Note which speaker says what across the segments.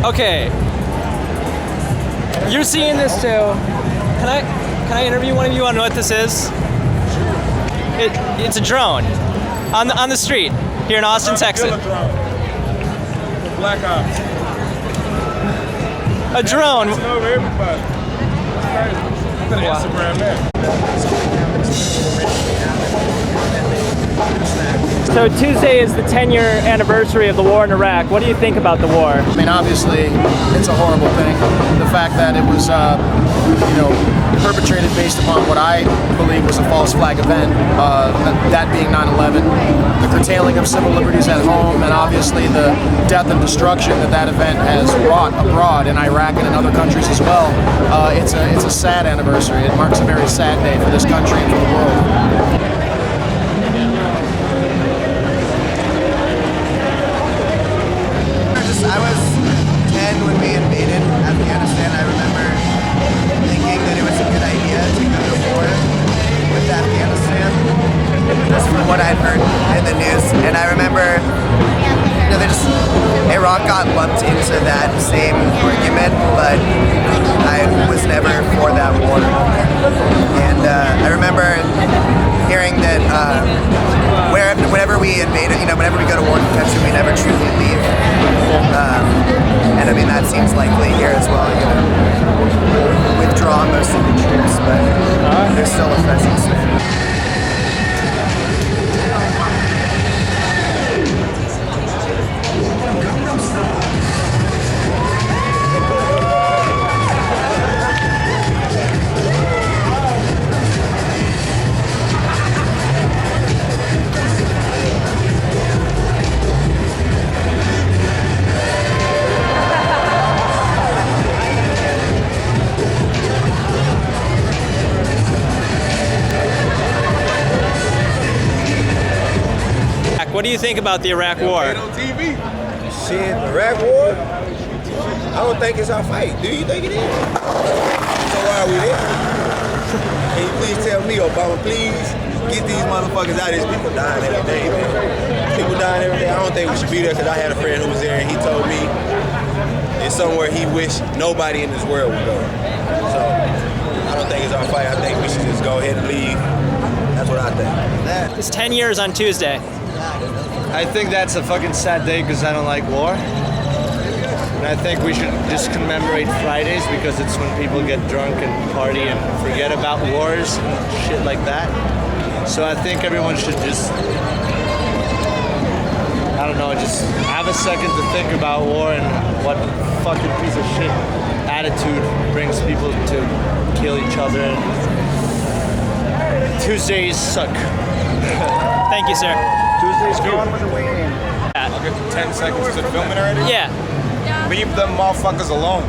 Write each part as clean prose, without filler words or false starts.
Speaker 1: Okay. You're seeing this too. Can I interview one of you on what this is? It's a drone on the street here in Austin, Texas.
Speaker 2: Black Ops.
Speaker 1: A drone.
Speaker 2: It's over everybody. That's crazy. Instagram man.
Speaker 1: So Tuesday is the 10-year anniversary of the war in Iraq. What do you think about the war?
Speaker 3: I mean, obviously, it's a horrible thing. The fact that it was, perpetrated based upon what I believe was a false flag event, that being 9/11, the curtailing of civil liberties at home, and obviously the death and destruction that event has wrought abroad in Iraq and in other countries as well. It's a sad anniversary. It marks a very sad day for this country and for the world.
Speaker 4: I was 10 when we invaded Afghanistan. I remember thinking that it was a good idea to go to war with Afghanistan, just from what I'd heard in the news. And I remember, Iraq got lumped into that same argument, but I was never for that war. And I remember hearing that whenever we invaded, whenever we go to war in the country, we never truly leave. And I mean, that seems likely here as well. Withdraw most of the troops, but there's still a presence there.
Speaker 1: What do you think about the Iraq War?
Speaker 5: Shit, Iraq War? I don't think it's our fight. Do you think it is? So why are we there? Can you please tell me, Obama, please get these motherfuckers out of this. People dying every day, man. People dying every day. I don't think we should be there because I had a friend who was there and he told me it's somewhere he wished nobody in this world would go. So I don't think it's our fight. I think we should just go ahead and leave. That's what I think.
Speaker 1: It's 10 years on Tuesday.
Speaker 6: I think that's a fucking sad day because I don't like war. And I think we should just commemorate Fridays because it's when people get drunk and party and forget about wars and shit like that. So I think everyone should just, I don't know, just have a second to think about war and what fucking piece of shit attitude brings people to kill each other. And Tuesdays suck.
Speaker 1: Thank you, sir.
Speaker 6: Tuesday's gone.
Speaker 2: Okay, 10 seconds. Is it filming already?
Speaker 1: Yeah.
Speaker 2: Leave them motherfuckers alone.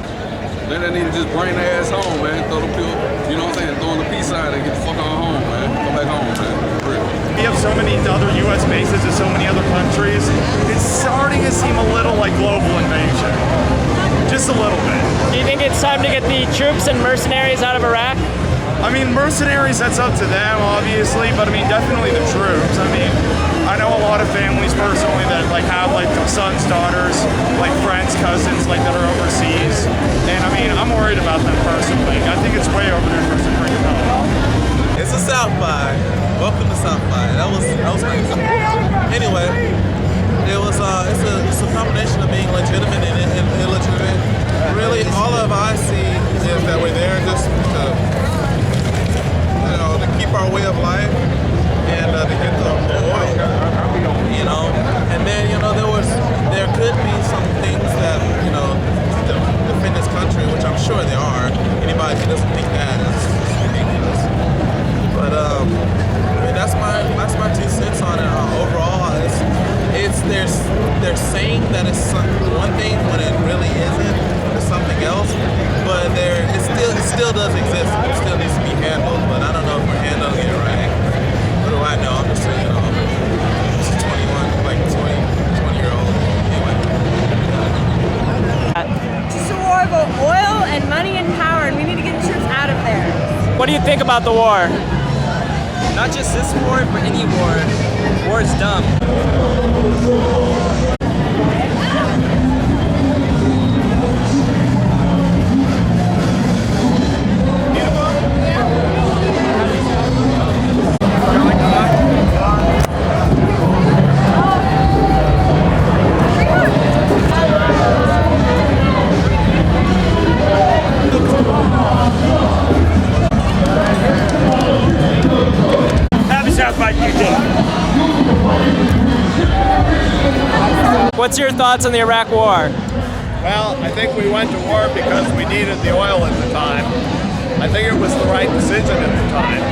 Speaker 7: Then they need to just bring their ass home, man. Throw the pill, you know what I'm saying? Throw in the peace sign and get the fuck on home, man. Go back home, man. For real.
Speaker 8: We have so many other U.S. bases in so many other countries. It's starting to seem a little like global invasion. Just a little bit.
Speaker 1: Do you think it's time to get the troops and mercenaries out of Iraq?
Speaker 8: I mean, mercenaries, that's up to them, obviously, but I mean, definitely the troops. I mean, I know a lot of families personally that have sons, daughters, friends, cousins that are overseas, and I mean, I'm worried about them personally. I think it's way over there for us to bring them home.
Speaker 9: It's a South by. Welcome to South by. That was nice. Anyway, it was it's a combination of being legitimate and illegitimate. Really, all of I see is that we're there just to keep our way of life and to get the oil, and then there could be some things that to defend this country, which I'm sure there are. Anybody who doesn't think that is ridiculous. But that's my 2 cents on it. Overall, they're saying that it's one thing when it really isn't. It's something else, but it still does exist. It still needs to be handled, but I don't know if we're handling it right. What do I know? I'm just saying, this is 21, 20-year-old. Anyway.
Speaker 10: It's just a war about oil and money and power, and we need to get the troops out of there.
Speaker 1: What do you think about the war?
Speaker 11: Not just this war, but any war. War is dumb.
Speaker 1: what's your thoughts on the Iraq War?
Speaker 12: Well, I think we went to war because we needed the oil at the time. I think it was the right decision at the time.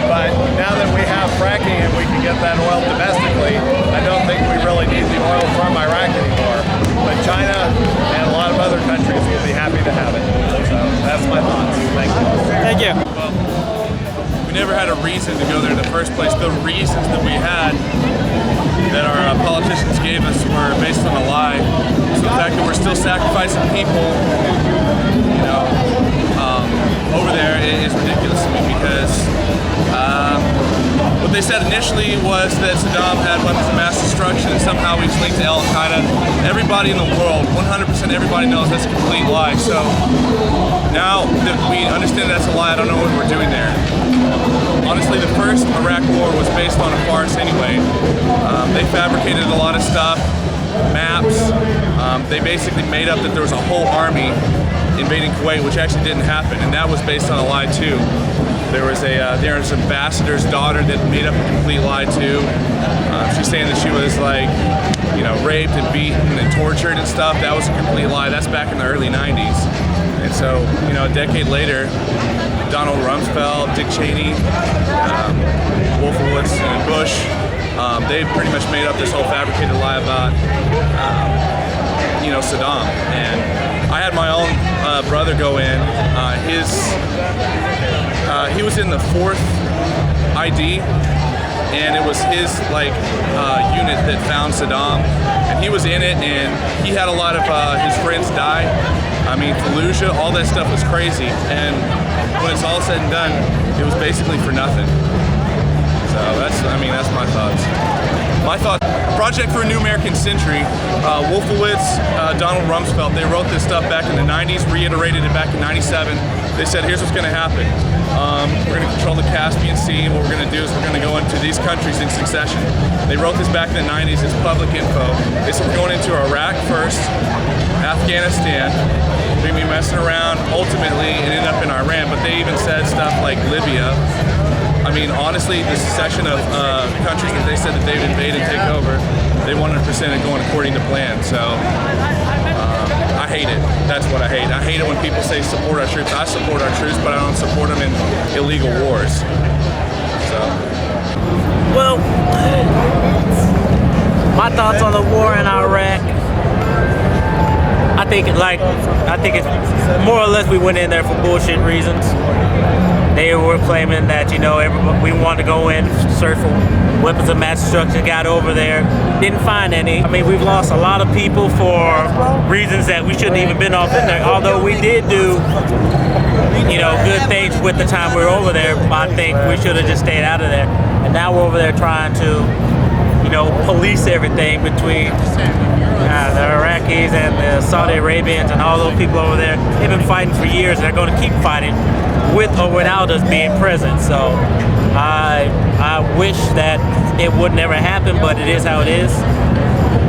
Speaker 12: But now that we have fracking and we can get that oil domestically, I don't think we really need the oil from Iraq anymore. But China and a lot of other countries will be happy to have it. So that's my thoughts. Thank you.
Speaker 1: Thank you.
Speaker 13: Well, we never had a reason to go there in the first place. The reasons that we had that our politicians gave us were based on a lie. So the fact that we're still sacrificing people, you know, over there is ridiculous to me because what they said initially was that Saddam had weapons of mass destruction and somehow he's linked to Al-Qaeda. Everybody in the world, 100% everybody knows that's a complete lie. So now that we understand that's a lie, I don't know what we're doing there. Honestly, the first Iraq war was based on a farce anyway. They fabricated a lot of stuff, maps. They basically made up that there was a whole army invading Kuwait, which actually didn't happen, and that was based on a lie too. There was there's ambassador's daughter that made up a complete lie too. She's saying that she was like, you know, raped and beaten and tortured and stuff. That was a complete lie. That's back in the early 90s. And so, you know, a decade later, Donald Rumsfeld, Dick Cheney, Wolfowitz, and Bush, they pretty much made up this whole fabricated lie about, you know, Saddam. And I had my own brother go in. He was in the 4th ID, and it was his unit that found Saddam, and he was in it, and he had a lot of his friends die. I mean, Fallujah, all that stuff was crazy, and when it's all said and done, it was basically for nothing. So that's my thoughts. My thought, Project for a New American Century, Wolfowitz, Donald Rumsfeld, they wrote this stuff back in the 90s, reiterated it back in 97. They said, here's what's going to happen. We're going to control the Caspian Sea, and what we're going to do is we're going to go into these countries in succession. They wrote this back in the 90s, it's public info. They said we're going into Iraq first, Afghanistan, we're going to be messing around, ultimately, and end up in Iran, but they even said stuff like Libya. I mean, honestly, the succession of countries that they said that they would invade and take over, they 100% are going according to plan. So I hate it. That's what I hate. I hate it when people say support our troops. I support our troops, but I don't support them in illegal wars. So.
Speaker 14: Well, my thoughts on the war in Iraq. I think it's more or less we went in there for bullshit reasons. They were claiming that, you know, we wanted to go in, search for weapons of mass destruction, got over there, didn't find any. I mean, we've lost a lot of people for reasons that we shouldn't even been off in there. Although we did do, you know, good things with the time we were over there, I think we should have just stayed out of there. And now we're over there trying to, you know, police everything between the Iraqis and the Saudi Arabians and all those people over there. They've been fighting for years, and they're going to keep fighting with or without us being present. So I wish that it would never happen, but it is how it is.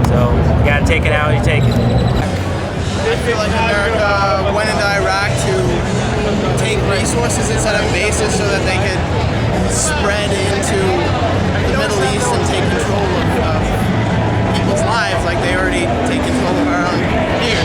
Speaker 14: So you got to take it how you take it.
Speaker 15: I feel like America went into Iraq to take resources instead of bases so that they could spread into the Middle East and take control of people's lives like they already take control of our own here.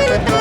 Speaker 16: Thank you.